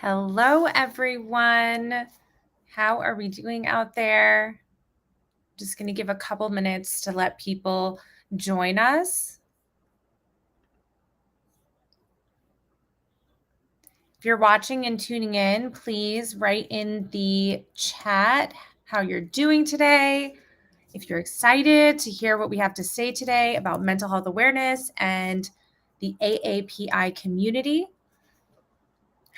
Hello, everyone. How are we doing out there? Just going to give a couple minutes to let people join us. If you're watching and tuning in, please write in the chat how you're doing today. If you're excited to hear what we have to say today about mental health awareness and the AAPI community.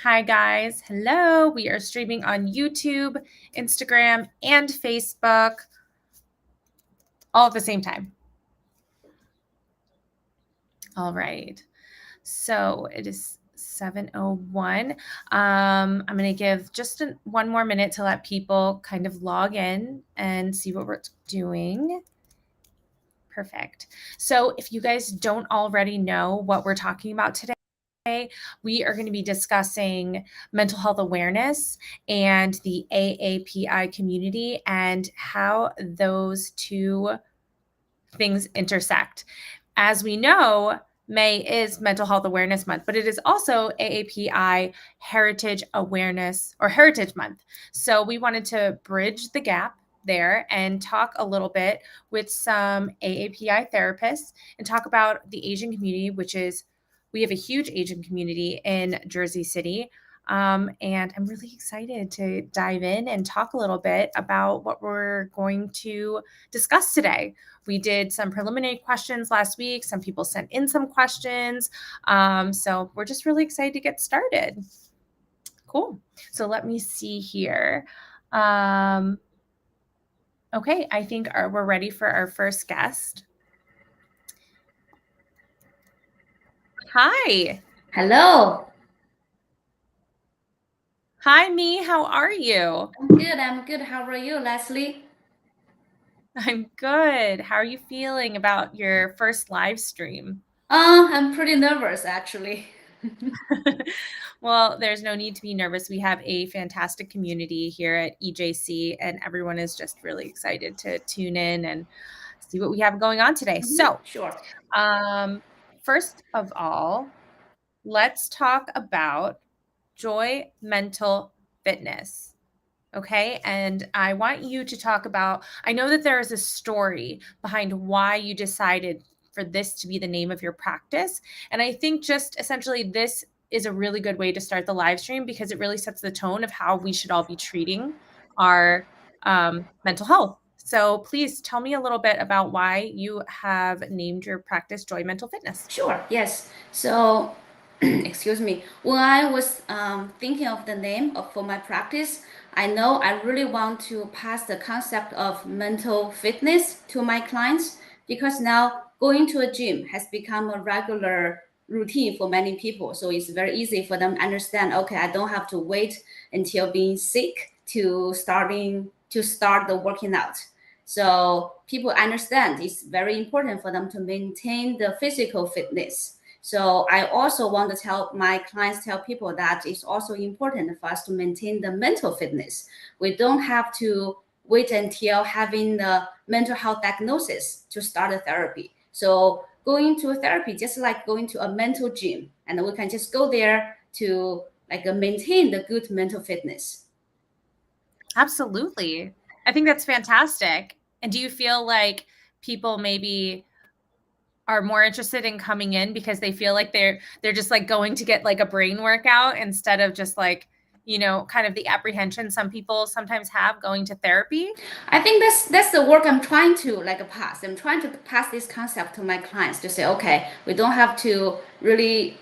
Hi, guys. Hello. We are streaming on YouTube, Instagram, and Facebook all at the same time. All right. So it is 7:01. I'm going to give just one more minute to let people kind of log in and see what we're doing. Perfect. So if you guys don't already know what we're talking about today, we are going to be discussing mental health awareness and the AAPI community and how those two things intersect. As we know, May is Mental Health Awareness Month, but it is also AAPI Heritage Awareness or Heritage Month. So we wanted to bridge the gap there and talk a little bit with some AAPI therapists and talk about the Asian community, we have a huge Asian community in Jersey City. And I'm really excited to dive in and talk a little bit about what we're going to discuss today. We did some preliminary questions last week. Some people sent in some questions. So we're just really excited to get started. Cool. So let me see here. Okay, I think we're ready for our first guest. Hi. Hello. Hi, Mi. How are you? I'm good. How are you, Leslie? I'm good. How are you feeling about your first live stream? I'm pretty nervous actually. Well, there's no need to be nervous. We have a fantastic community here at EJC, and everyone is just really excited to tune in and see what we have going on today. So, Sure. first of all, let's talk about Joy Mental Fitness. Okay. And I want you to talk about, I know that there is a story behind why you decided for this to be the name of your practice. And I think just essentially this is a really good way to start the live stream because it really sets the tone of how we should all be treating our mental health. So please tell me a little bit about why you have named your practice Joy Mental Fitness. Sure. Yes. So, excuse me. When I was thinking of the name for my practice, I know I really want to pass the concept of mental fitness to my clients because now going to a gym has become a regular routine for many people. So it's very easy for them to understand. Okay, I don't have to wait until being sick to start the working out. So people understand it's very important for them to maintain the physical fitness. So I also want to tell my clients, tell people that it's also important for us to maintain the mental fitness. We don't have to wait until having the mental health diagnosis to start a therapy. So going to a therapy, just like going to a mental gym, and we can just go there to maintain the good mental fitness. Absolutely. I think that's fantastic. And do you feel like people maybe are more interested in coming in because they feel like they're just like going to get like a brain workout instead of just like, kind of the apprehension some people sometimes have going to therapy? I think that's the work I'm trying to pass. I'm trying to pass this concept to my clients to say, okay, we don't have to really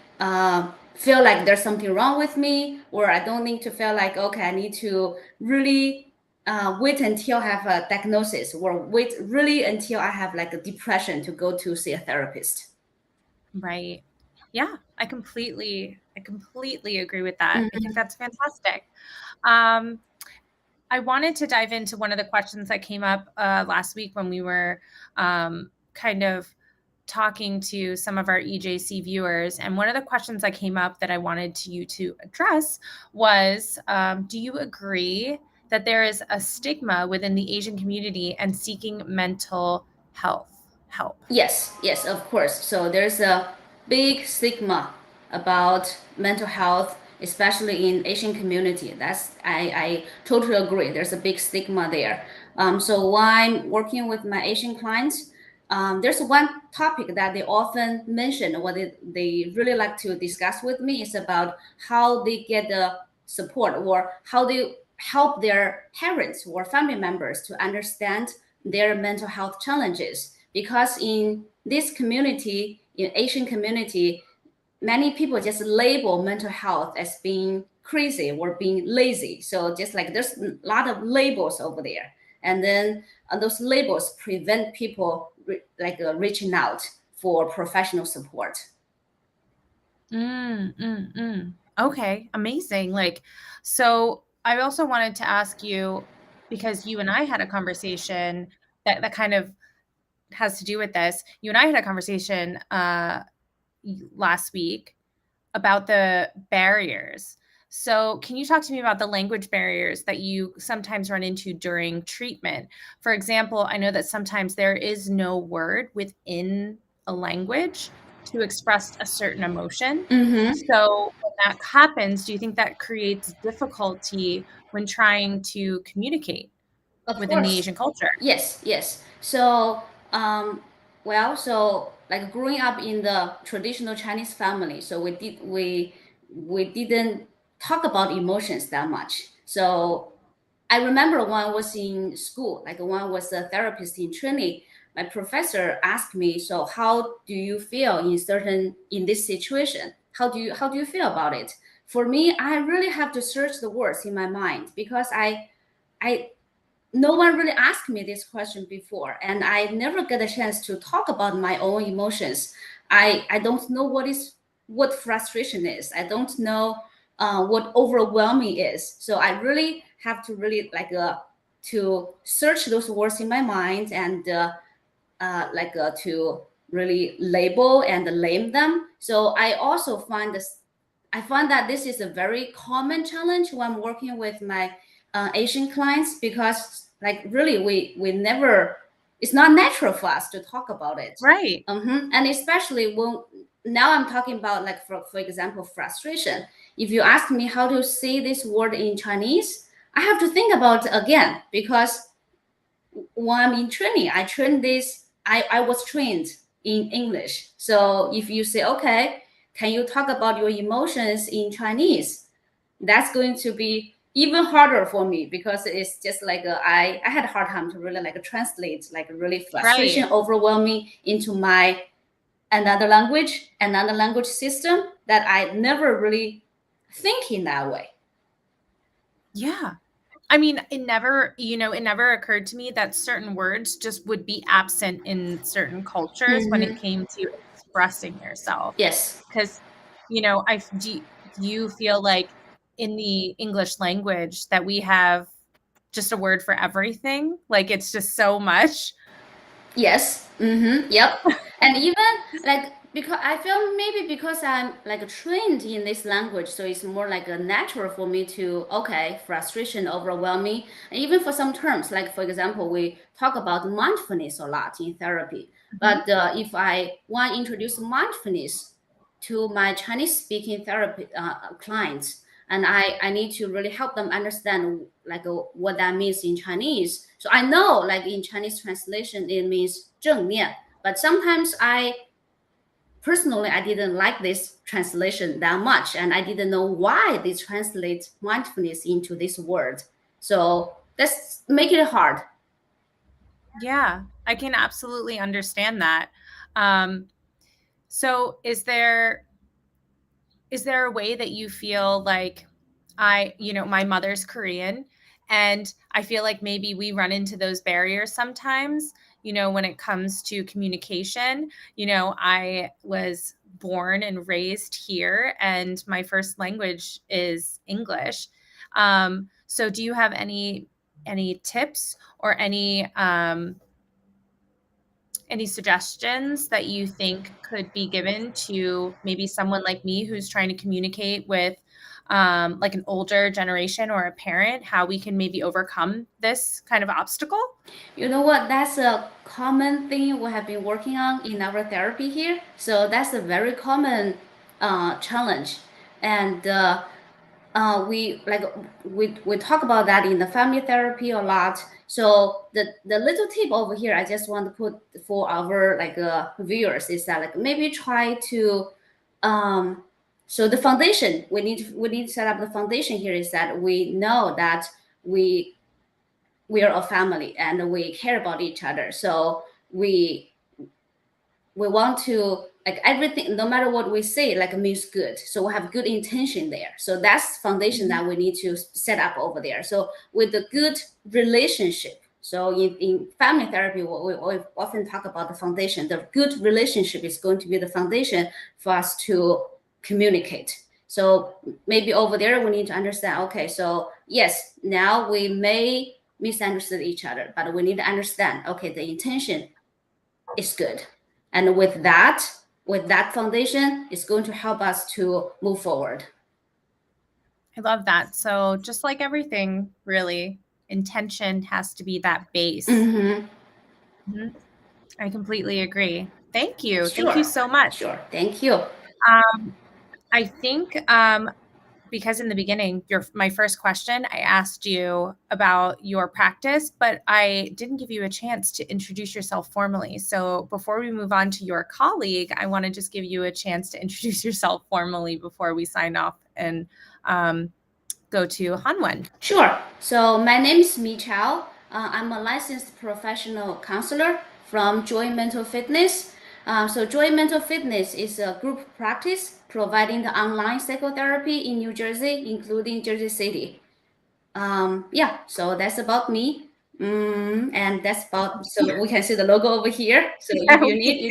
feel like there's something wrong with me, or I don't need to feel like, okay, I need to really wait until I have a diagnosis, or wait really until I have like a depression to go to see a therapist. Right. Yeah, I completely agree with that. I think that's fantastic. Um, I wanted to dive into one of the questions that came up last week when we were kind of talking to some of our EJC viewers. And one of the questions that came up that I wanted you to address was, do you agree that there is a stigma within the Asian community and seeking mental health help? Yes, of course. So there's a big stigma about mental health especially in Asian community. I totally agree. There's a big stigma there. So when I'm working with my Asian clients, there's one topic that they often mention, what they really like to discuss with me is about how they get the support or how they help their parents or family members to understand their mental health challenges. Because in this community, in Asian community, many people just label mental health as being crazy or being lazy. So just like there's a lot of labels over there, and then those labels prevent people reaching out for professional support. Okay, amazing. Like, so I also wanted to ask you, because you and I had a conversation that kind of has to do with this. You and I had a conversation last week about the barriers. So, can you talk to me about the language barriers that you sometimes run into during treatment? For example, I know that sometimes there is no word within a language to express a certain emotion. Mm-hmm. So, when that happens, do you think that creates difficulty when trying to communicate Of within the course. Asian culture? Yes, yes. So, so like growing up in the traditional Chinese family, so we didn't talk about emotions that much. So I remember when I was in school, like when I was a therapist in training, my professor asked me, "So how do you feel in this situation? How do you feel about it?" For me, I really have to search the words in my mind because I no one really asked me this question before, and I never get a chance to talk about my own emotions. I don't know what frustration is. I don't know what overwhelming is. So I really have to really to search those words in my mind and to really label and name them. So I find that this is a very common challenge when I'm working with my Asian clients because like really we never, it's not natural for us to talk about it. Right. And especially when now I'm talking about like for example frustration. If you ask me how to say this word in Chinese, I have to think about it again because when I'm in training, I was trained in English. So if you say, okay, can you talk about your emotions in Chinese? That's going to be even harder for me because it's just like I had a hard time to really like translate like really frustration, Right. overwhelming into my another language system that I never really think in that way. Yeah. I mean, it never occurred to me that certain words just would be absent in certain cultures when it Hmm. came to expressing yourself. Yes. Because, do you feel like in the English language that we have just a word for everything? Like it's just so much. Yes. Mm-hmm. Yep. And even like because I feel maybe because I'm like trained in this language, so it's more like a natural for me to okay, frustration, overwhelming, and even for some terms, like for example, we talk about mindfulness a lot in therapy. Mhm. But if I want to introduce mindfulness to my Chinese speaking therapy clients, and I need to really help them understand like what that means in Chinese. So I know like in Chinese translation it means 正念, but sometimes I didn't like this translation that much, and I didn't know why they translate mindfulness into this word. So that's make it hard. Yeah, I can absolutely understand that. Um, so is there a way that you feel like my mother's Korean, and I feel like maybe we run into those barriers sometimes, when it comes to communication. I was born and raised here, and my first language is English. So do you have any tips or any suggestions that you think could be given to maybe someone like me who's trying to communicate with like an older generation or a parent, how we can maybe overcome this kind of obstacle? You know what? That's a common thing we have been working on in our therapy here. So that's a very common challenge. And we talk about that in the family therapy a lot. So the little tip over here I just want to put for our viewers is that like maybe try to so the foundation we need to set up the foundation here is that we know that we we are a family and we care about each other. So we want to like everything, no matter what we say, like means good. So we have good intention there. So that's foundation that we need to set up over there. So with the good relationship. So in family therapy, we often talk about the foundation. The good relationship is going to be the foundation for us to communicate. So maybe over there we need to understand. Okay, so yes, now we may misunderstand each other, but we need to understand. Okay, the intention is good. And with that foundation, it's going to help us to move forward. I love that. So just like everything, really, intention has to be that base. Mm-hmm. I completely agree. Thank you. Sure. Thank you so much. Sure. Thank you. I think because in the beginning, my first question, I asked you about your practice, but I didn't give you a chance to introduce yourself formally. So before we move on to your colleague, I want to just give you a chance to introduce yourself formally before we sign off and go to Hanwen. Sure. So my name is Mi Chao. I'm a licensed professional counselor from Joy Mental Fitness. So Joy Mental Fitness is a group practice providing the online psychotherapy in New Jersey, including Jersey City. Yeah, so that's about me. And that's about, so we can see the logo over here. So if you need,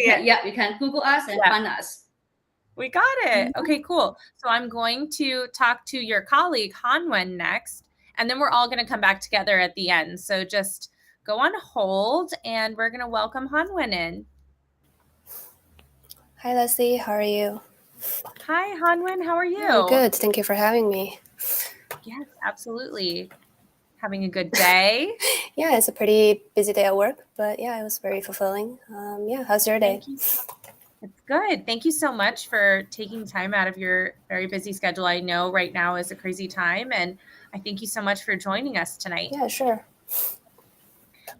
you can Google us and find us. We got it. Okay, cool. So I'm going to talk to your colleague, Hanwen, next, and then we're all going to come back together at the end. So just go on hold, and we're going to welcome Hanwen in. Hi, Leslie. How are you? Hi, Hanwen. How are you? I'm good. Thank you for having me. Yes, absolutely. Having a good day? Yeah, it's a pretty busy day at work, but yeah, it was very fulfilling. Yeah, how's your day? It's good. Thank you so much for taking time out of your very busy schedule. I know right now is a crazy time, and I thank you so much for joining us tonight. Yeah, sure.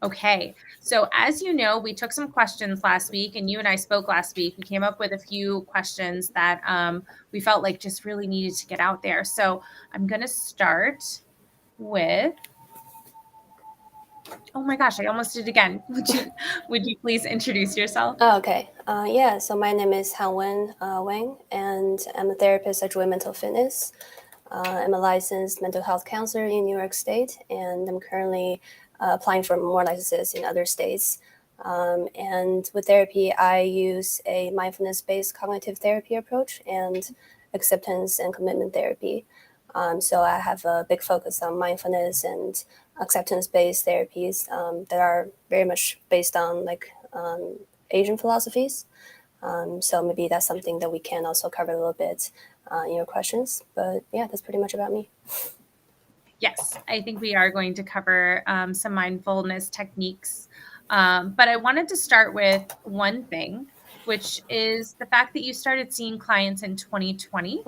Okay, so as you know, we took some questions last week, and you and I spoke last week. We came up with a few questions that we felt like just really needed to get out there. So I'm going to start with, oh my gosh, I almost did it again. Would you please introduce yourself? Oh, okay. Yeah, so my name is Hanwen Wang, and I'm a therapist at Joy Mental Fitness. I'm a licensed mental health counselor in New York State, and I'm currently applying for more licenses in other states. And with therapy, I use a mindfulness-based cognitive therapy approach and acceptance and commitment therapy. So I have a big focus on mindfulness and acceptance-based therapies that are very much based on Asian philosophies. So maybe that's something that we can also cover a little bit in your questions. But yeah, that's pretty much about me. Yes, I think we are going to cover some mindfulness techniques. But I wanted to start with one thing, which is the fact that you started seeing clients in 2020,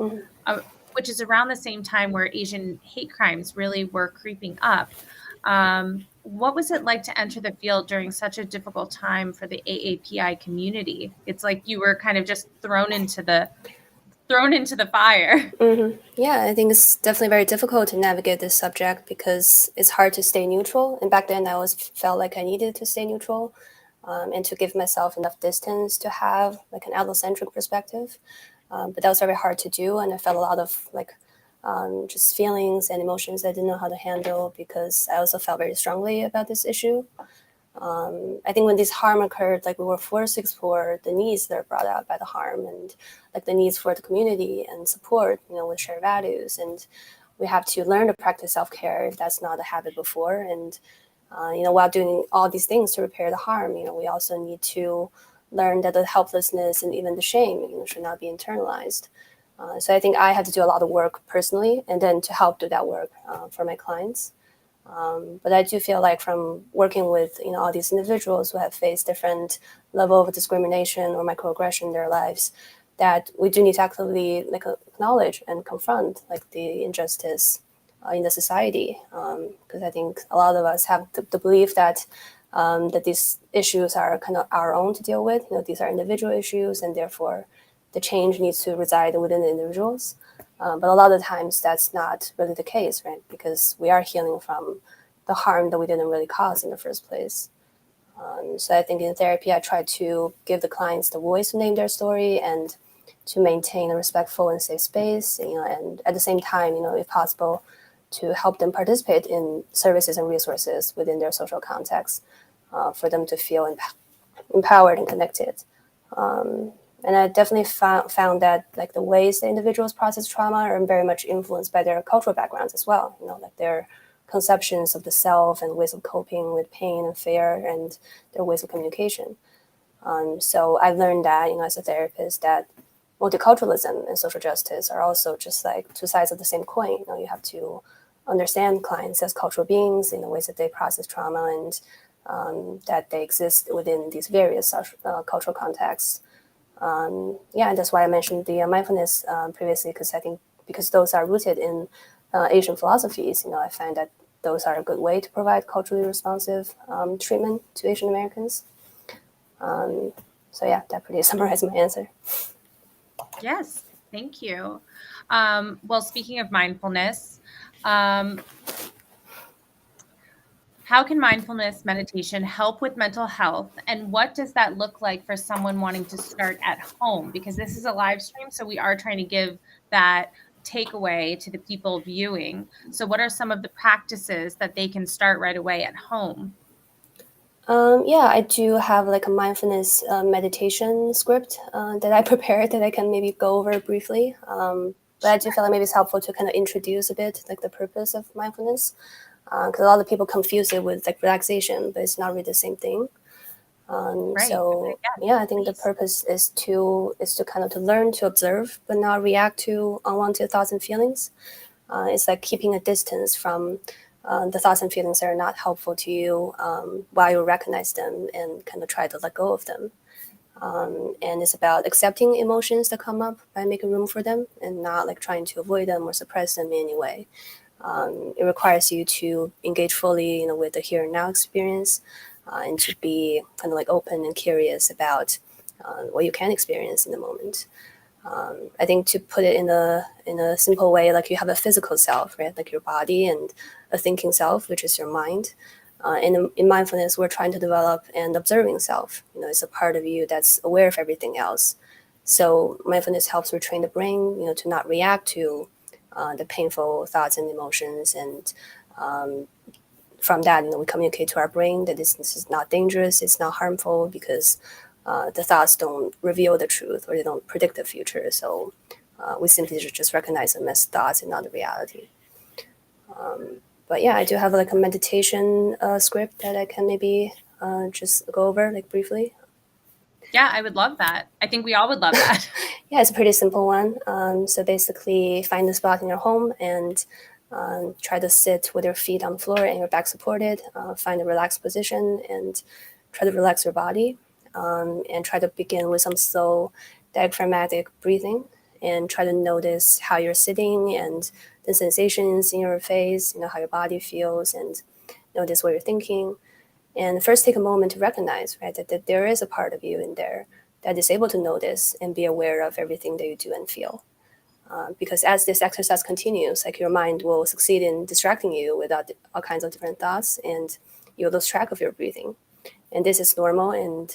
which is around the same time where Asian hate crimes really were creeping up. What was it like to enter the field during such a difficult time for the AAPI community? It's like you were kind of just thrown into the fire. Yeah, I think it's definitely very difficult to navigate this subject because it's hard to stay neutral. And back then I always felt like I needed to stay neutral and to give myself enough distance to have like an allocentric perspective. But that was very hard to do. And I felt a lot of just feelings and emotions I didn't know how to handle because I also felt very strongly about this issue. I think when this harm occurred, we were forced to explore the needs that are brought out by the harm and the needs for the community and support, with shared values. And we have to learn to practice self-care. That's not a habit before. And, while doing all these things to repair the harm, we also need to learn that the helplessness and even the shame, should not be internalized. So I think I had to do a lot of work personally and then to help do that work for my clients. But I do feel like from working with all these individuals who have faced different level of discrimination or microaggression in their lives, that we do need to actively like acknowledge and confront like the injustice in the society, because I think a lot of us have the belief that that these issues are kind of our own to deal with. These are individual issues, and therefore the change needs to reside within the individuals. But a lot of times that's not really the case, right? Because we are healing from the harm that we didn't really cause in the first place. So I think in therapy, I try to give the clients the voice to name their story and to maintain a respectful and safe space, and at the same time, if possible, to help them participate in services and resources within their social context, for them to feel empowered and connected. And I definitely found that like the ways the individuals process trauma are very much influenced by their cultural backgrounds as well. Like their conceptions of the self and ways of coping with pain and fear and their ways of communication. So I've learned that, as a therapist, that multiculturalism and social justice are also just like two sides of the same coin. You have to understand clients as cultural beings in the ways that they process trauma, and that they exist within these various cultural contexts. And that's why I mentioned the mindfulness previously, because I think because those are rooted in Asian philosophies, I find that those are a good way to provide culturally responsive treatment to Asian Americans. So that pretty summarizes my answer. Yes, thank you. Well, speaking of mindfulness, how can mindfulness meditation help with mental health? And what does that look like for someone wanting to start at home? Because this is a live stream, so we are trying to give that takeaway to the people viewing. So what are some of the practices that they can start right away at home? I do have like a mindfulness meditation script that I prepared that I can maybe go over briefly. But I do feel like maybe it's helpful to kind of introduce a bit like the purpose of mindfulness, because a lot of people confuse it with like relaxation, but it's not really the same thing. Right. So I think the purpose is to kind of to learn to observe, but not react to unwanted thoughts and feelings. It's like keeping a distance from the thoughts and feelings that are not helpful to you, while you recognize them and kind of try to let go of them. And it's about accepting emotions that come up by making room for them and not like trying to avoid them or suppress them in any way. It requires you to engage fully, with the here and now experience, and to be kind of like open and curious about what you can experience in the moment. I think to put it in a simple way, like you have a physical self, right? Like your body, and a thinking self, which is your mind. In mindfulness, we're trying to develop an observing self. It's a part of you that's aware of everything else. So mindfulness helps retrain the brain, to not react to the painful thoughts and emotions, and from that, we communicate to our brain that this is not dangerous, it's not harmful, because the thoughts don't reveal the truth or they don't predict the future. So we simply just recognize them as thoughts and not the reality. But I do have like a meditation script that I can maybe just go over like briefly. Yeah, I would love that. I think we all would love that. It's a pretty simple one. So basically, find a spot in your home and try to sit with your feet on the floor and your back supported. Find a relaxed position and try to relax your body. And try to begin with some slow diaphragmatic breathing, and try to notice how you're sitting and the sensations in your face, how your body feels, and notice what you're thinking. And first take a moment to recognize, right, that there is a part of you in there that is able to notice and be aware of everything that you do and feel. Because as this exercise continues, like your mind will succeed in distracting you with all kinds of different thoughts, and you'll lose track of your breathing. And this is normal, and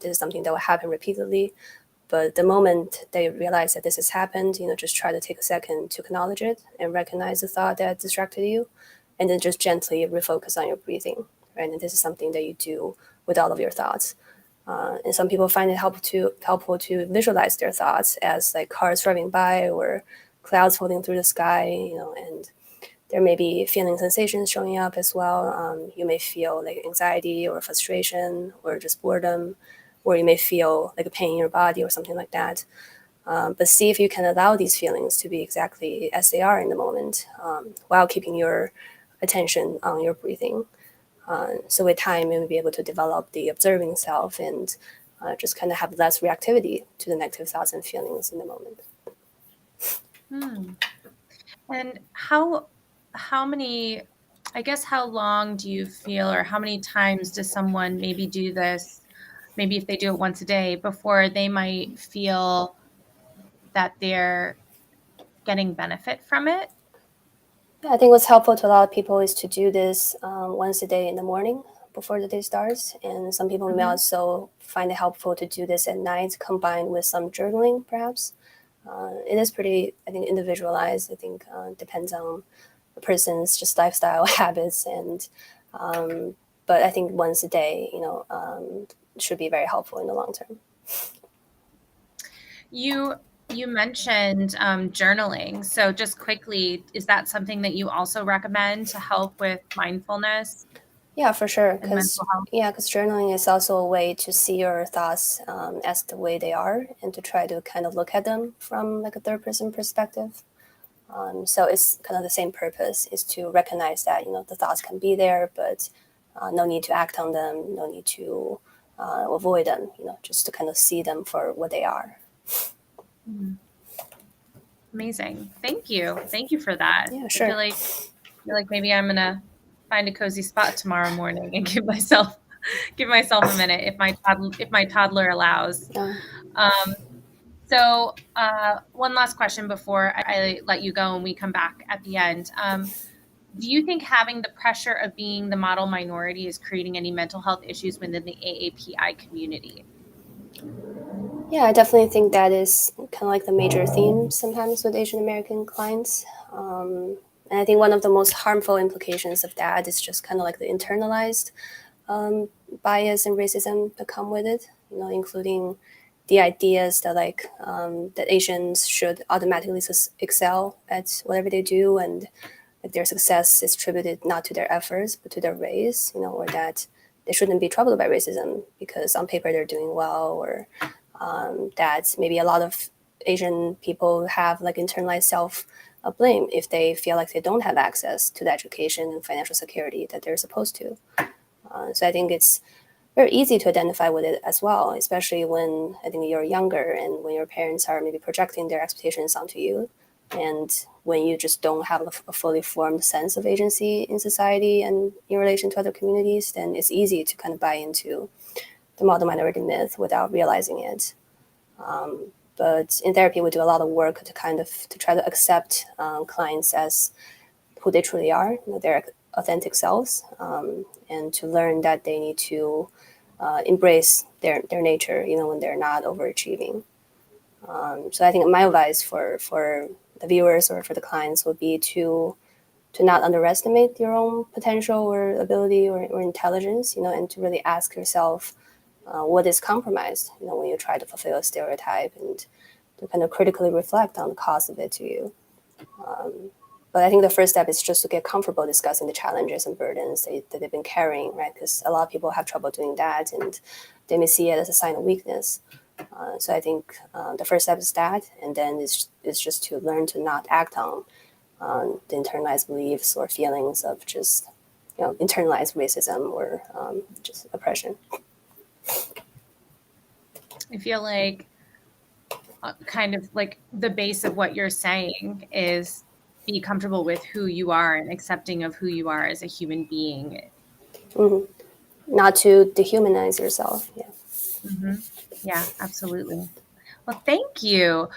this is something that will happen repeatedly. But the moment that you realize that this has happened, just try to take a second to acknowledge it and recognize the thought that distracted you, and then just gently refocus on your breathing, right? And this is something that you do with all of your thoughts. And some people find it helpful to visualize their thoughts as like cars driving by or clouds floating through the sky, and there may be feeling sensations showing up as well. You may feel like anxiety or frustration or just boredom, or you may feel like a pain in your body or something like that. But see if you can allow these feelings to be exactly as they are in the moment, while keeping your attention on your breathing. So with time, you'll be able to develop the observing self and just kind of have less reactivity to the negative thoughts and feelings in the moment. And how many, I guess, how long do you feel, or how many times does someone maybe do this, maybe if they do it once a day, before they might feel that they're getting benefit from it? Yeah, I think what's helpful to a lot of people is to do this once a day in the morning before the day starts. And some people may also find it helpful to do this at night combined with some journaling, perhaps. It is pretty, I think, individualized. I think depends on the person's just lifestyle habits. And but I think once a day, should be very helpful in the long term. You mentioned journaling. So just quickly, is that something that you also recommend to help with mindfulness? Yeah, for sure. And mental health? Because journaling is also a way to see your thoughts as the way they are, and to try to kind of look at them from like a third person perspective. So it's kind of the same purpose, is to recognize that the thoughts can be there, but no need to act on them, no need to avoid them. Just to kind of see them for what they are. Amazing. Thank you for that. Yeah, sure. I feel like maybe I'm gonna find a cozy spot tomorrow morning and give myself a minute if my toddler allows. So one last question before I let you go and we come back at the end. Do you think having the pressure of being the model minority is creating any mental health issues within the AAPI community? Yeah, I definitely think that is kind of like the major theme sometimes with Asian American clients. And I think one of the most harmful implications of that is just kind of like the internalized bias and racism that come with it, including the ideas that that Asians should automatically excel at whatever they do, and like their success is attributed not to their efforts but to their race, or that they shouldn't be troubled by racism because on paper they're doing well, or that maybe a lot of Asian people have like internalized self blame if they feel like they don't have access to the education and financial security that they're supposed to. So I think it's very easy to identify with it as well, especially when I think you're younger and when your parents are maybe projecting their expectations onto you, and when you just don't have a fully formed sense of agency in society and in relation to other communities, then it's easy to kind of buy into the model minority myth without realizing it. But in therapy, we do a lot of work to try to accept clients as who they truly are, their authentic selves, and to learn that they need to embrace their nature, when they're not overachieving. So I think my advice for the viewers or for the clients would be to not underestimate your own potential or ability or intelligence, and to really ask yourself what is compromised, when you try to fulfill a stereotype, and to kind of critically reflect on the cost of it to you. But I think the first step is just to get comfortable discussing the challenges and burdens that they've been carrying, right? Because a lot of people have trouble doing that, and they may see it as a sign of weakness. So I think the first step is that, and then it's just to learn to not act on the internalized beliefs or feelings of just internalized racism or just oppression. I feel like kind of like the base of what you're saying is be comfortable with who you are and accepting of who you are as a human being. Mm-hmm. Not to dehumanize yourself. Yeah. Mm-hmm. Yeah, absolutely. Well, thank you.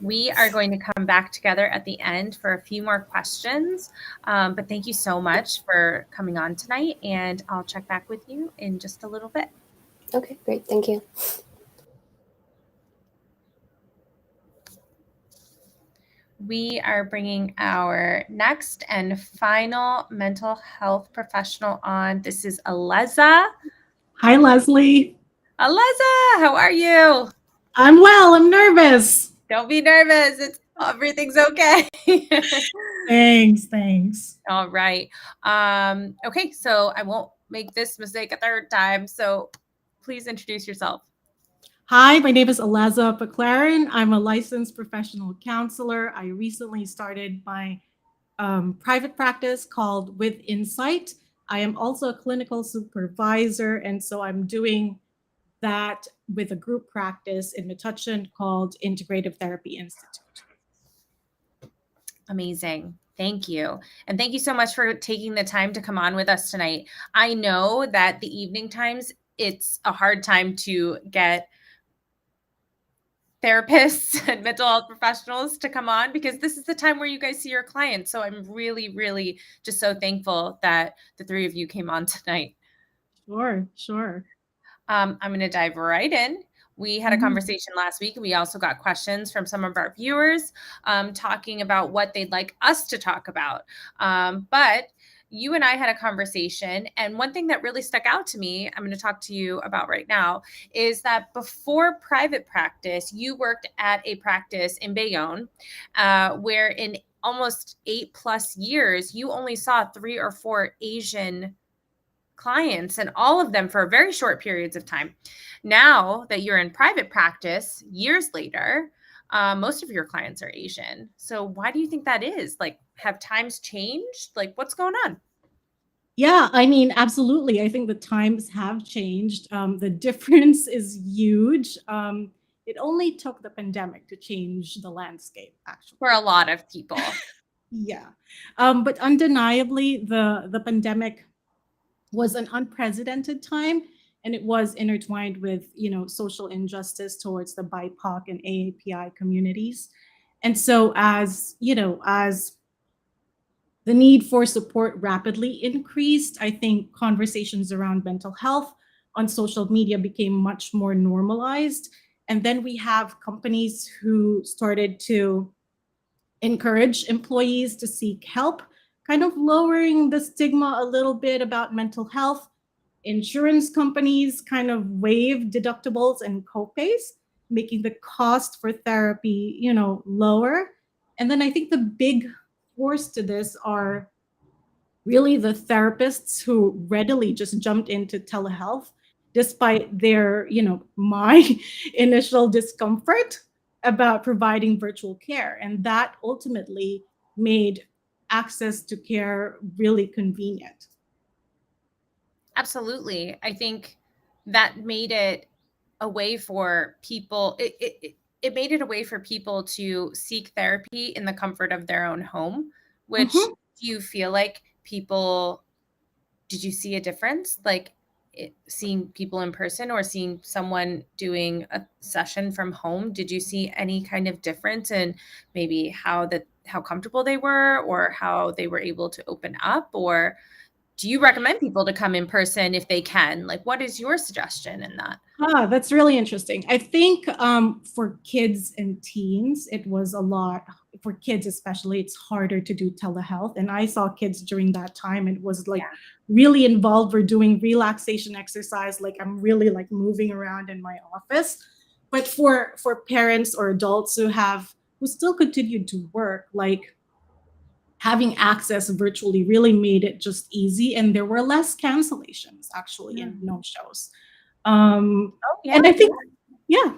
We are going to come back together at the end for a few more questions. But thank you so much for coming on tonight, and I'll check back with you in just a little bit. Okay, great. Thank you. We are bringing our next and final mental health professional on. This is Aleza. Hi, Leslie. Aleza, how are you? I'm well. I'm nervous. Don't be nervous. Everything's okay. Thanks. All right. Okay, so I won't make this mistake a third time. So please introduce yourself. Hi, my name is Aleza McLaren. I'm a licensed professional counselor. I recently started my private practice called Withinsight. I am also a clinical supervisor, and so I'm doing that with a group practice in Metuchen called Integrative Therapy Institute. Amazing. Thank you. And thank you so much for taking the time to come on with us tonight. I know that the evening times, it's a hard time to get therapists and mental health professionals to come on because this is the time where you guys see your clients. So I'm really, really just so thankful that the three of you came on tonight. Sure. I'm going to dive right in. We had a conversation last week. We also got questions from some of our viewers talking about what they'd like us to talk about. But you and I had a conversation, and one thing that really stuck out to me, I'm going to talk to you about right now, is that before private practice, you worked at a practice in Bayonne, where in almost 8+ years, you only saw 3 or 4 Asian clients, and all of them for very short periods of time. Now that you're in private practice years later, most of your clients are Asian. So why do you think that is? Like, have times changed? Like, what's going on? Yeah, I mean, absolutely. I think the times have changed. The difference is huge. It only took the pandemic to change the landscape, actually. For a lot of people. Yeah. But undeniably, the pandemic was an unprecedented time, and it was intertwined with, social injustice towards the BIPOC and AAPI communities. And so as the need for support rapidly increased, I think conversations around mental health on social media became much more normalized. And then we have companies who started to encourage employees to seek help, kind of lowering the stigma a little bit about mental health. Insurance companies kind of waived deductibles and copays, making the cost for therapy, lower. And then I think the big force to this are really the therapists who readily just jumped into telehealth despite their, my initial discomfort about providing virtual care. And that ultimately made access to care really convenient. Absolutely. I think that made it a way for people. It made it a way for people to seek therapy in the comfort of their own home, which Mhm. do you feel like people, did you see a difference? Like seeing people in person or seeing someone doing a session from home? Did you see any kind of difference in maybe how comfortable they were or how they were able to open up? Or do you recommend people to come in person if they can? Like, what is your suggestion in that? That's really interesting. I think for kids and teens, it was a lot. For kids, especially, it's harder to do telehealth. And I saw kids during that time. It was like really involved. We're doing relaxation exercise. Like I'm really like moving around in my office. But for parents or adults who still continue to work, like having access virtually really made it just easy. And there were less cancellations actually and no shows. Oh, yeah. And I think, yeah.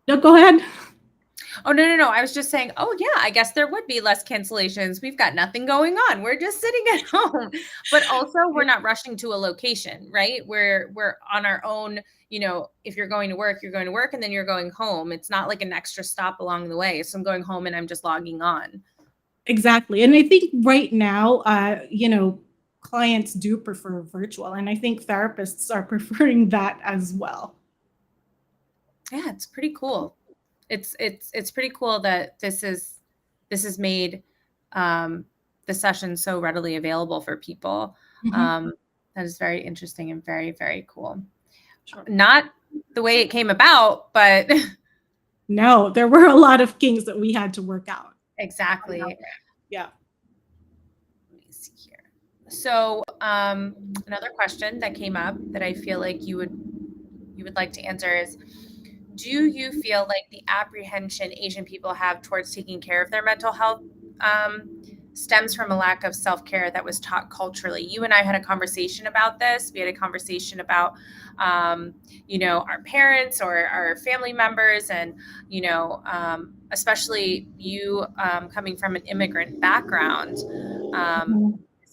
No, go ahead. Oh, no. I was just saying, oh, yeah, I guess there would be less cancellations. We've got nothing going on. We're just sitting at home. But also, we're not rushing to a location, right? We're on our own. If you're going to work, you're going to work and then you're going home. It's not like an extra stop along the way. So I'm going home and I'm just logging on. Exactly. And I think right now, clients do prefer virtual. And I think therapists are preferring that as well. Yeah, it's pretty cool. It's pretty cool that this is made the session so readily available for people. Mhm. That is very interesting and very, very cool. Sure. Not the way it came about, but No, there were a lot of kinks that we had to work out. exactly. Yeah. Let me see here. So another question that came up that I feel like you would like to answer is, do you feel like the apprehension Asian people have towards taking care of their mental health stems from a lack of self-care that was taught culturally? You and I had a conversation about this. We had a conversation about, our parents or our family members, and, especially you coming from an immigrant background.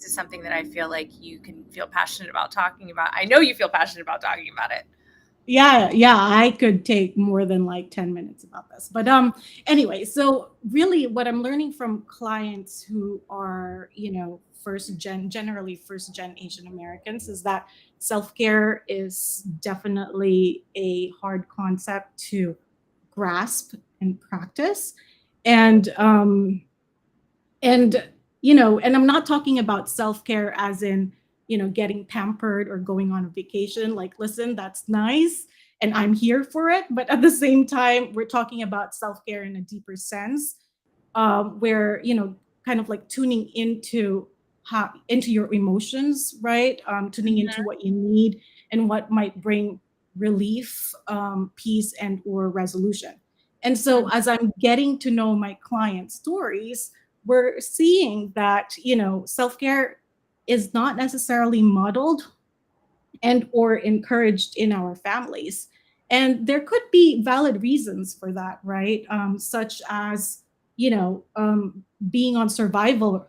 this is something that I feel like you can feel passionate about talking about. I know you feel passionate about talking about it. Yeah, I could take more than like 10 minutes about this. But anyway, so really what I'm learning from clients who are, generally first gen Asian Americans is that self-care is definitely a hard concept to grasp and practice. And and and I'm not talking about self-care as in getting pampered or going on a vacation. Like, listen, that's nice and I'm here for it, but at the same time we're talking about self-care in a deeper sense, where kind of like tuning into your emotions, right? Tuning into what you need and what might bring relief, peace, and or resolution. And so as I'm getting to know my clients' stories, we're seeing that self-care is not necessarily modeled and or encouraged in our families, and there could be valid reasons for that, right? Such as being on survival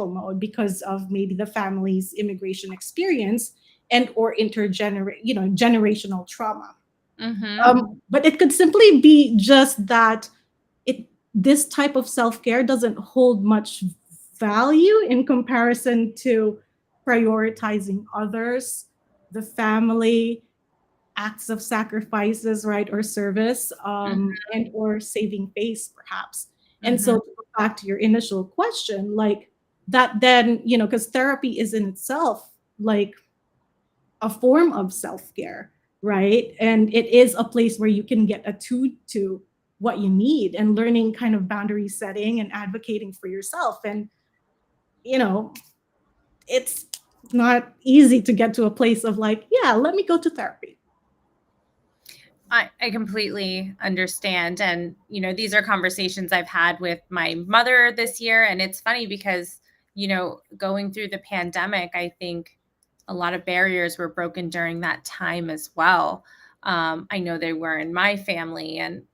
mode because of maybe the family's immigration experience and or generational trauma. But it could simply be just that this type of self-care doesn't hold much value in comparison to prioritizing others, the family, acts of sacrifices, right, or service, and or saving face, perhaps. And so to go back to your initial question, like that, then because therapy is in itself like a form of self-care, right? And it is a place where you can get attuned to what you need and learning kind of boundary setting and advocating for yourself. And, it's not easy to get to a place of like, yeah, let me go to therapy. I completely understand. And, these are conversations I've had with my mother this year. And it's funny because, going through the pandemic, I think a lot of barriers were broken during that time as well. I know they were in my family, and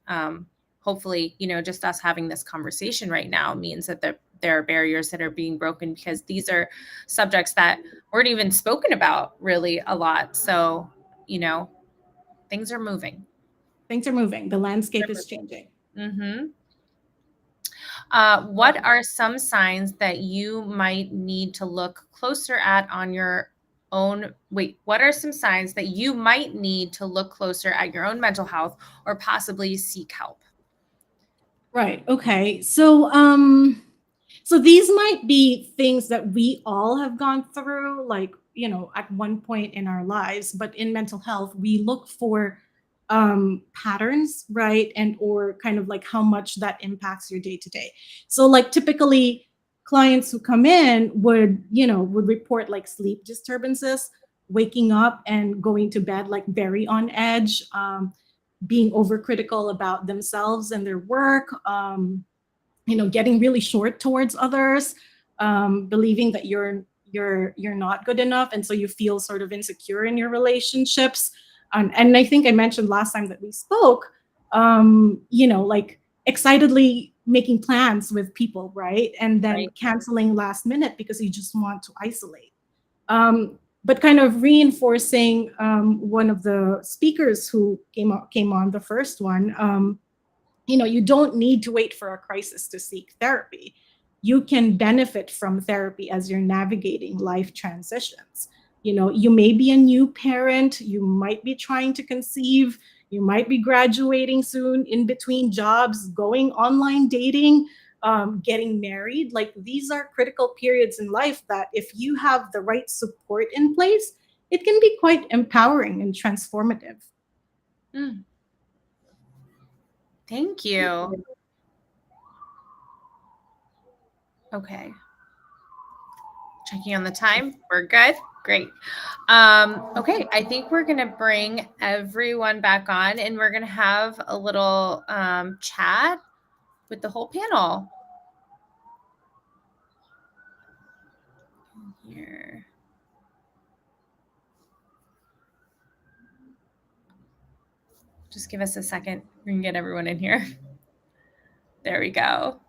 hopefully, just us having this conversation right now means that there are barriers that are being broken, because these are subjects that weren't even spoken about really a lot. So, things are moving. Things are moving. The landscape is changing. What are some signs that you might need to look closer at on your own? What are some signs that you might need to look closer at your own mental health or possibly seek help? Right. Okay. So these might be things that we all have gone through, like, at one point in our lives, but in mental health, we look for patterns, right? And or kind of like how much that impacts your day to day. So like typically clients who come in would report like sleep disturbances, waking up and going to bed like very on edge, being overcritical about themselves and their work, getting really short towards others, believing that you're not good enough, and so you feel sort of insecure in your relationships. And I think I mentioned last time that we spoke, like excitedly making plans with people, right, and then canceling last minute because you just want to isolate. But kind of reinforcing one of the speakers who came on the first one, you don't need to wait for a crisis to seek therapy. You can benefit from therapy as you're navigating life transitions. You may be a new parent, you might be trying to conceive, you might be graduating soon, in between jobs, going online dating, getting married. Like, these are critical periods in life that if you have the right support in place, it can be quite empowering and transformative. Thank you. Okay. Checking on the time. We're good. Great. Okay. I think we're going to bring everyone back on, and we're going to have a little chat with the whole panel. Here. Just give us a second. We can get everyone in here. There we go.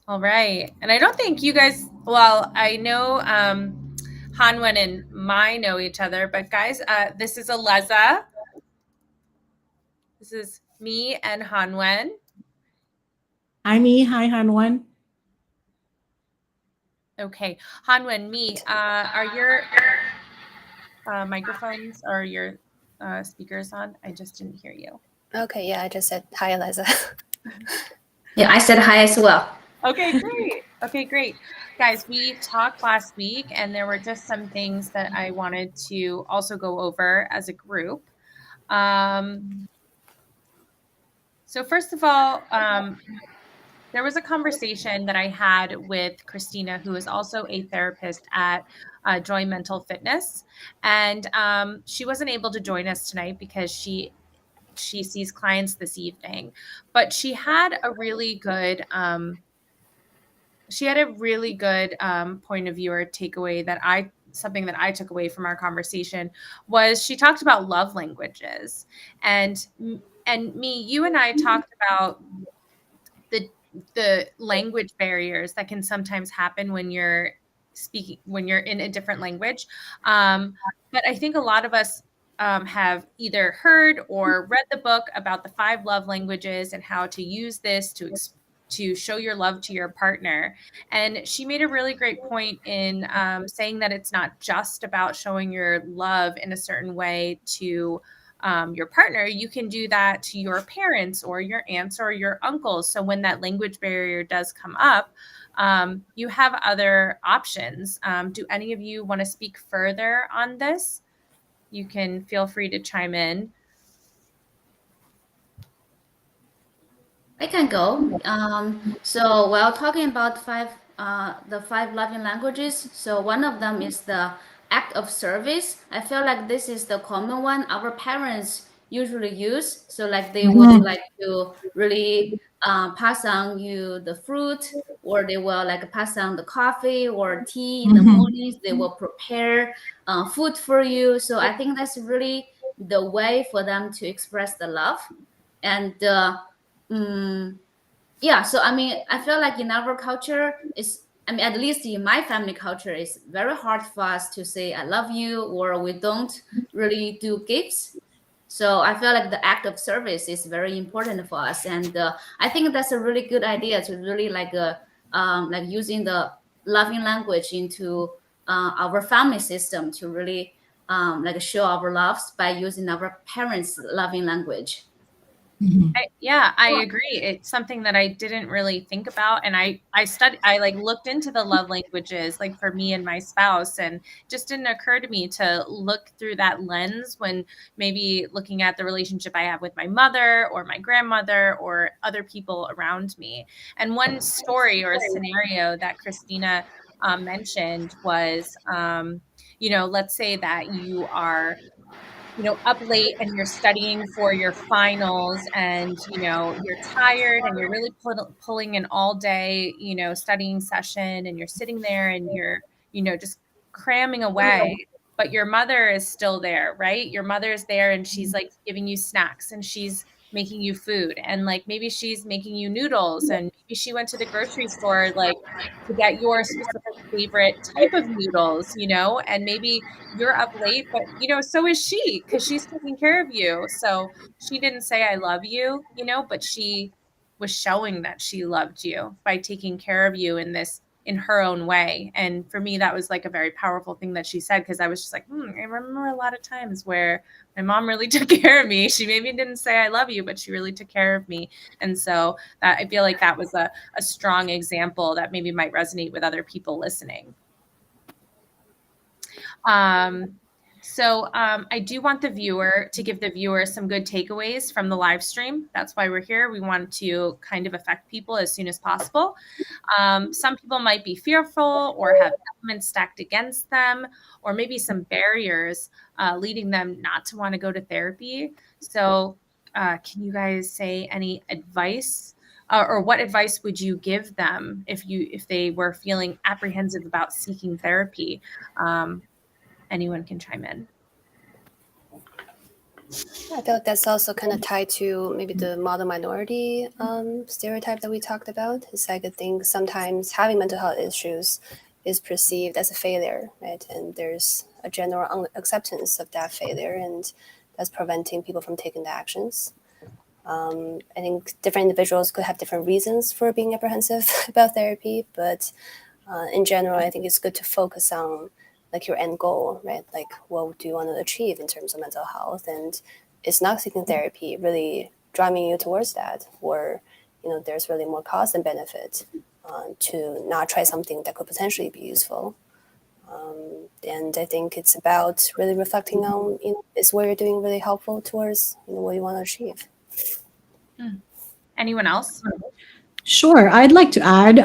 All right. And I don't think you guys, well, I know Hanwen and Mai know each other, but guys, this is Aleza. This is me and Hanwen. Hi, me. Hi, Hanwan. Okay. Hanwen, me, are your microphones or your speakers on? I just didn't hear you. Okay, yeah, I just said hi, Eliza. Yeah, I said hi as well. Okay, great. Okay, great. Guys, we talked last week and there were just some things that I wanted to also go over as a group. So first of all, there was a conversation that I had with Christina, who is also a therapist at Joy Mental Fitness. And she wasn't able to join us tonight because she sees clients this evening, but she had a really good point of view or takeaway that something that I took away from our conversation was she talked about love languages, and me, you and I talked about the language barriers that can sometimes happen when you're in a different language. But I think a lot of us have either heard or read the book about the 5 love languages and how to use this to show your love to your partner. And she made a really great point in saying that it's not just about showing your love in a certain way to your partner. You can do that to your parents or your aunts or your uncles. So when that language barrier does come up, you have other options. Do any of you want to speak further on this? You can feel free to chime in. I can go. So while talking about the 5 loving languages, so one of them is the act of service. I feel like this is the common one our parents usually use. So like they would like to really pass on you the fruit, or they will like pass on the coffee or tea in the mornings. They will prepare food for you. So I think that's really the way for them to express the love. And yeah, so I mean, I feel like in our culture, I mean, at least in my family culture, it's very hard for us to say I love you, or we don't really do gifts. So I feel like the act of service is very important for us, and I think that's a really good idea to really like using the loving language into our family system to really like show our loves by using our parents' loving language. I agree. It's something that I didn't really think about. And I like looked into the love languages, like for me and my spouse, and just didn't occur to me to look through that lens when maybe looking at the relationship I have with my mother or my grandmother or other people around me. And one story or a scenario that Christina mentioned was, let's say that you are up late and you're studying for your finals, and, you're tired and you're really pulling an all day, studying session, and you're sitting there and you're, just cramming away, but your mother is still there, right? Your mother's there and she's like giving you snacks and she's making you food, and like maybe she's making you noodles, and maybe she went to the grocery store like to get your specific favorite type of noodles, and maybe you're up late, but so is she, because she's taking care of you. So she didn't say I love you, but she was showing that she loved you by taking care of you in her own way. And for me, that was like a very powerful thing that she said, because I was just like, I remember a lot of times where my mom really took care of me. She maybe didn't say I love you, but she really took care of me. And so that, I feel like that was a strong example that maybe might resonate with other people listening. So I do want to give the viewer some good takeaways from the live stream. That's why we're here. We want to kind of affect people as soon as possible. Some people might be fearful or have elements stacked against them, or maybe some barriers leading them not to want to go to therapy. So can you guys say any advice? Or what advice would you give them if they were feeling apprehensive about seeking therapy? Anyone can chime in. I feel like that's also kind of tied to maybe the model minority stereotype that we talked about. It's like I think sometimes having mental health issues is perceived as a failure, right? And there's a general acceptance of that failure, and that's preventing people from taking the actions. I think different individuals could have different reasons for being apprehensive about therapy, but in general, I think it's good to focus on like your end goal, right? Like what do you want to achieve in terms of mental health, and is not seeking therapy really driving you towards that, or there's really more cost and benefit to not try something that could potentially be useful. And I think it's about really reflecting on is what you're doing really helpful towards what you want to achieve. Anyone else? Sure, I'd like to add.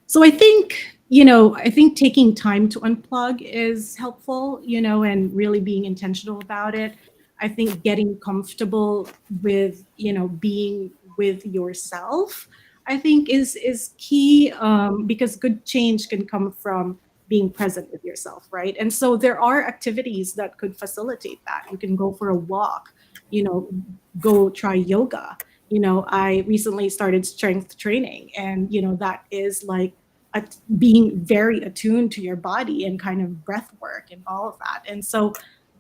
So I think, I think taking time to unplug is helpful, and really being intentional about it. I think getting comfortable with, being with yourself, I think is key, because good change can come from being present with yourself, right? And so there are activities that could facilitate that. You can go for a walk, go try yoga. I recently started strength training, and that is like being very attuned to your body and kind of breath work and all of that. And so,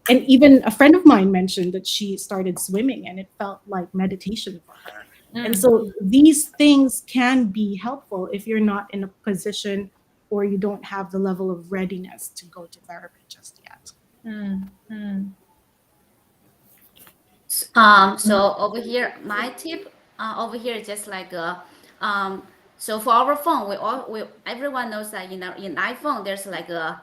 and even a friend of mine mentioned that she started swimming and it felt like meditation for her. And so these things can be helpful if you're not in a position or you don't have the level of readiness to go to therapy just yet. So over here, my tip over here is just like so for our phone, everyone knows that in iPhone there's like a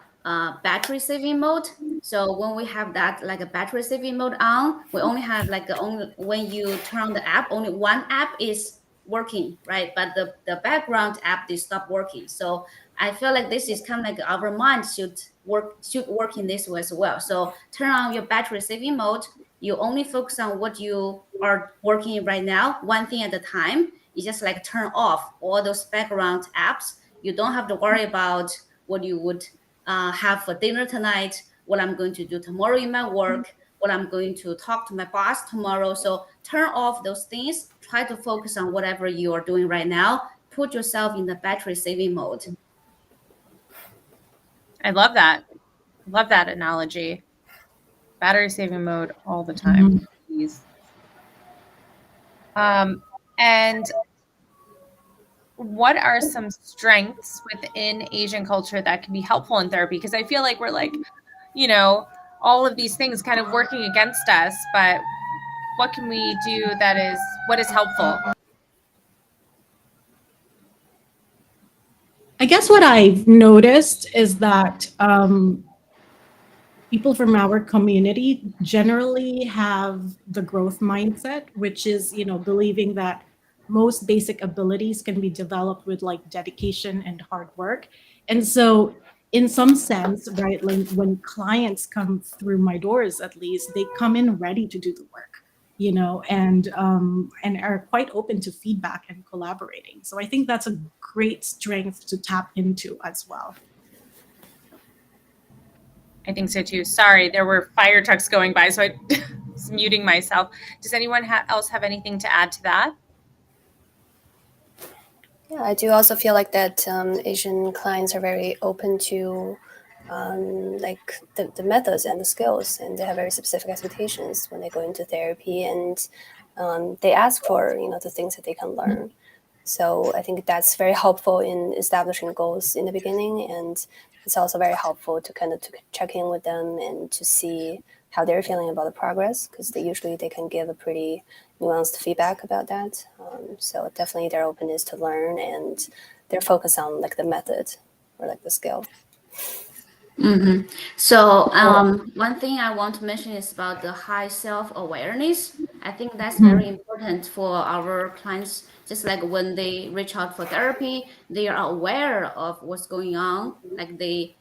battery saving mode. So when we have that like a battery saving mode on, we only have like only when you turn on the app, only one app is working, right? But the background app they stop working. So I feel like this is kind of like our mind should work in this way as well. So turn on your battery saving mode. You only focus on what you are working right now, one thing at a time. You just like turn off all those background apps. You don't have to worry about what you would have for dinner tonight, what I'm going to do tomorrow in my work, what I'm going to talk to my boss tomorrow. So turn off those things. Try to focus on whatever you are doing right now. Put yourself in the battery saving mode. I love that. Love that analogy. Battery saving mode all the time. Please. And what are some strengths within Asian culture that can be helpful in therapy? Because I feel like we're like, all of these things kind of working against us, but what can we do what is helpful? I guess what I've noticed is that people from our community generally have the growth mindset, which is, believing that most basic abilities can be developed with like dedication and hard work. And so in some sense, right, like when clients come through my doors, at least they come in ready to do the work, and are quite open to feedback and collaborating. So I think that's a great strength to tap into as well. I think so too. Sorry, there were fire trucks going by, so I was muting myself. Does anyone else have anything to add to that? Yeah, I do also feel like that Asian clients are very open to like the methods and the skills, and they have very specific expectations when they go into therapy, and they ask for the things that they can learn. So I think that's very helpful in establishing goals in the beginning, and it's also very helpful to kind of to check in with them and to see how they're feeling about the progress, because they can give a pretty nuanced feedback about that. So definitely their openness to learn and their focus on like the method or like the skill. Mm-hmm. So one thing I want to mention is about the high self-awareness. I think that's very important for our clients. Just like when they reach out for therapy, they are aware of what's going on. Like we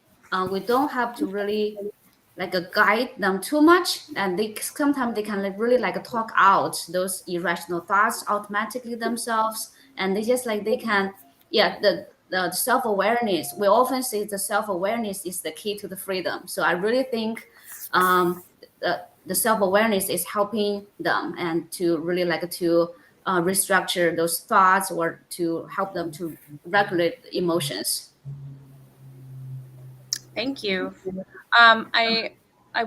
don't have to really like guide them too much, and they sometimes they can like really like talk out those irrational thoughts automatically themselves, and they can the self-awareness. We often say the self-awareness is the key to the freedom. So I really think the self-awareness is helping them and to really like to restructure those thoughts or to help them to regulate emotions. Thank you.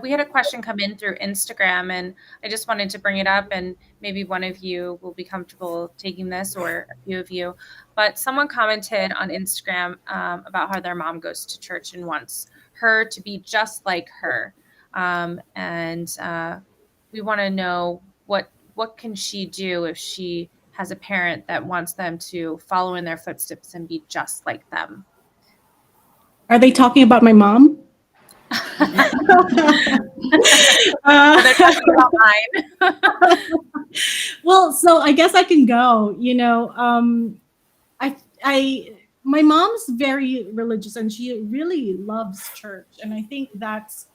We had a question come in through Instagram, and I just wanted to bring it up, and maybe one of you will be comfortable taking this, or a few of you. But someone commented on Instagram about how their mom goes to church and wants her to be just like her, and we want to know what can she do if she has a parent that wants them to follow in their footsteps and be just like them. Are they talking about my mom? They're talking about mine. Well, so I guess I can go. My mom's very religious and she really loves church, and I think that's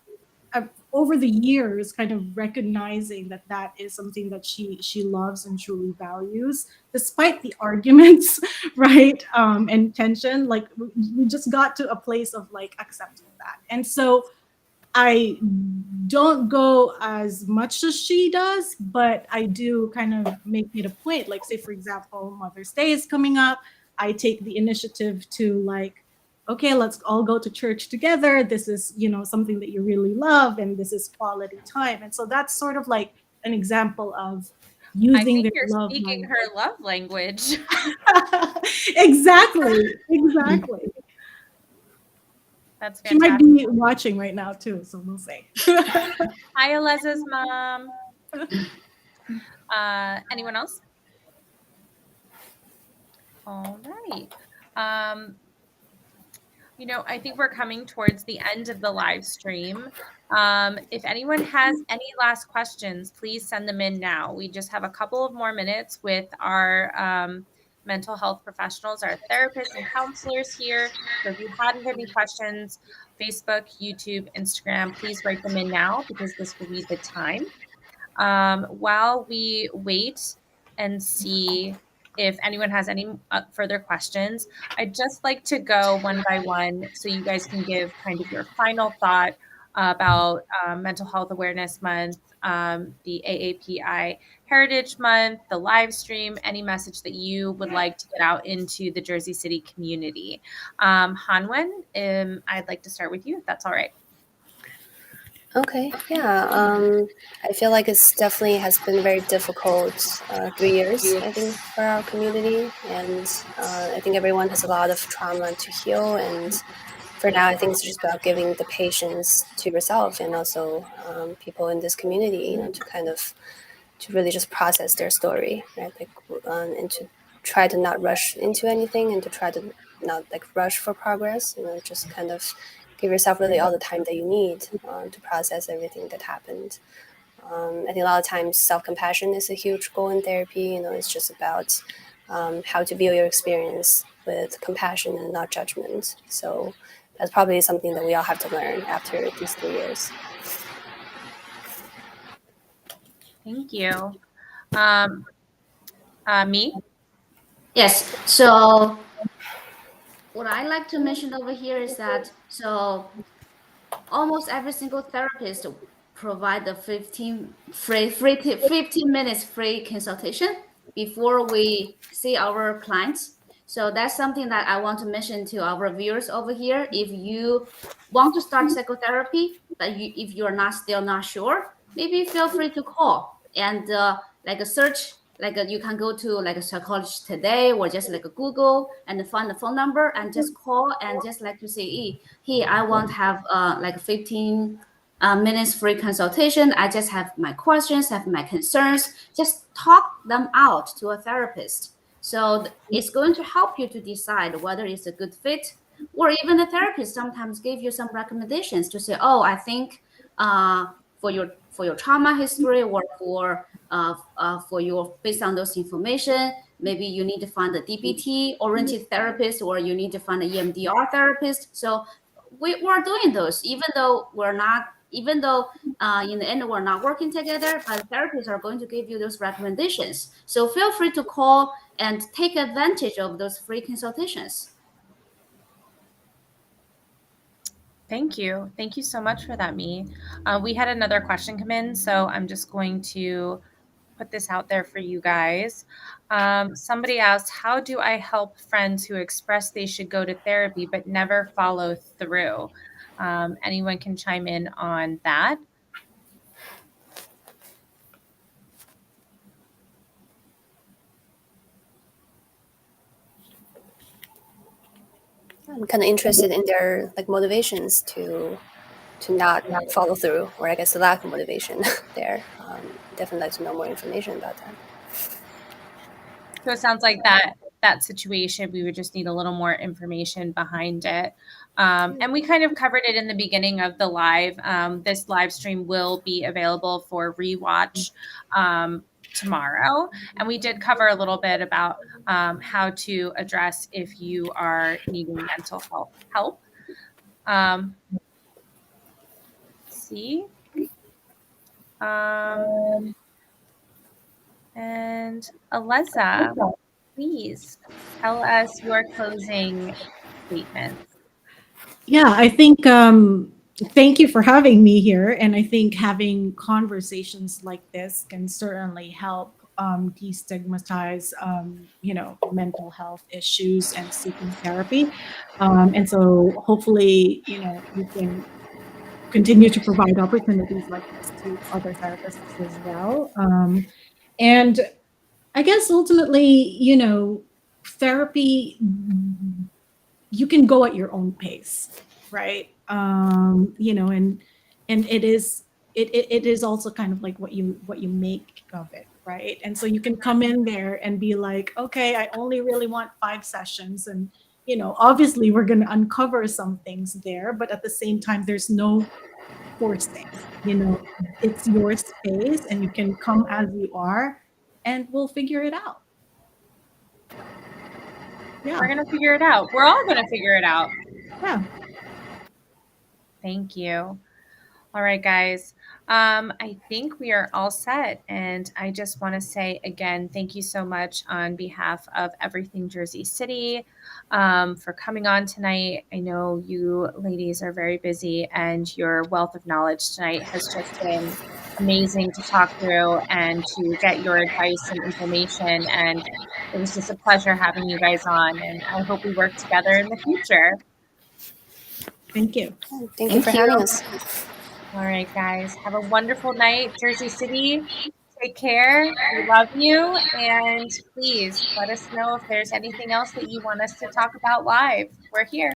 over the years kind of recognizing that is something that she loves and truly values, despite the arguments, right, and tension. Like we just got to a place of like accepting that, and so I don't go as much as she does, but I do kind of make it a point. Like, say, for example, Mother's Day is coming up. I take the initiative to like, okay, let's all go to church together. This is, something that you really love, and this is quality time. And so that's sort of like an example of using I think their you're love speaking language. her love language. Exactly. That's She might fantastic. be watching right now too, so we'll see. Hi, Aleza's mom. Anyone else? All right. I think we're coming towards the end of the live stream. If anyone has any last questions, please send them in now. We just have a couple of more minutes with our mental health professionals, our therapists and counselors here. So if you have any questions, Facebook, YouTube, Instagram, please write them in now because this will be the time. While we wait and see if anyone has any further questions, I'd just like to go one by one so you guys can give kind of your final thought about Mental Health Awareness Month, the AAPI Heritage Month, the live stream, any message that you would like to get out into the Jersey City community. Hanwen, I'd like to start with you, if that's all right. Okay, yeah. I feel like it's definitely has been very difficult 3 years, I think, for our community. And I think everyone has a lot of trauma to heal. And for now, I think it's just about giving the patience to yourself and also people in this community, to really just process their story, right? And to try to not rush into anything and to try to not rush for progress, just kind of give yourself really all the time that you need to process everything that happened. I think a lot of times self-compassion is a huge goal in therapy. It's just about how to view your experience with compassion and not judgment. So that's probably something that we all have to learn after these 3 years. Thank you. Me? Yes. So what I like to mention over here is that almost every single therapist provide the 15 minutes free consultation before we see our clients. So that's something that I want to mention to our viewers over here. If you want to start psychotherapy, but if you're still not sure, maybe feel free to call and search. You can go to a psychologist today or just a Google and find the phone number and just call and just to say, hey, I want to have 15 minutes free consultation. I just have my questions, have my concerns. Just talk them out to a therapist. So it's going to help you to decide whether it's a good fit, or even the therapist sometimes give you some recommendations to say, oh, I think for your trauma history or for your based on those information, maybe you need to find a DBT oriented therapist, or you need to find an EMDR therapist. So we're doing those, even though in the end we're not working together, but therapists are going to give you those recommendations. So feel free to call and take advantage of those free consultations. Thank you. Thank you so much for that, Me. We had another question come in, so I'm just going to put this out there for you guys. Somebody asked, how do I help friends who express they should go to therapy but never follow through? Anyone can chime in on that. I'm kind of interested in their like motivations to not follow through, or I guess the lack of motivation there. Definitely like to know more information about that. So it sounds like that situation, we would just need a little more information behind it. And we kind of covered it in the beginning of the live. This live stream will be available for rewatch tomorrow. And we did cover a little bit about how to address if you are needing mental health help. See? And Aleza, please tell us your closing statements. Yeah, I think thank you for having me here. And I think having conversations like this can certainly help destigmatize, mental health issues and seeking therapy. And so hopefully, we can continue to provide opportunities like this to other therapists as well. And I guess ultimately, therapy, you can go at your own pace, right? And it is also kind of like what you make of it, right? And so you can come in there and be like, okay, I only really want 5 sessions, and obviously we're going to uncover some things there, but at the same time, there's no forcing. It's your space, and you can come as you are, and we'll figure it out. Yeah. We're going to figure it out. We're all going to figure it out. Yeah. Thank you. All right, guys. I think we are all set. And I just want to say again, thank you so much on behalf of Everything Jersey City for coming on tonight. I know you ladies are very busy, and your wealth of knowledge tonight has just been amazing to talk through and to get your advice and information. And it was just a pleasure having you guys on. And I hope we work together in the future. Thank you. Thank you for having us. All right, guys. Have a wonderful night, Jersey City. Take care. We love you. And please let us know if there's anything else that you want us to talk about live. We're here.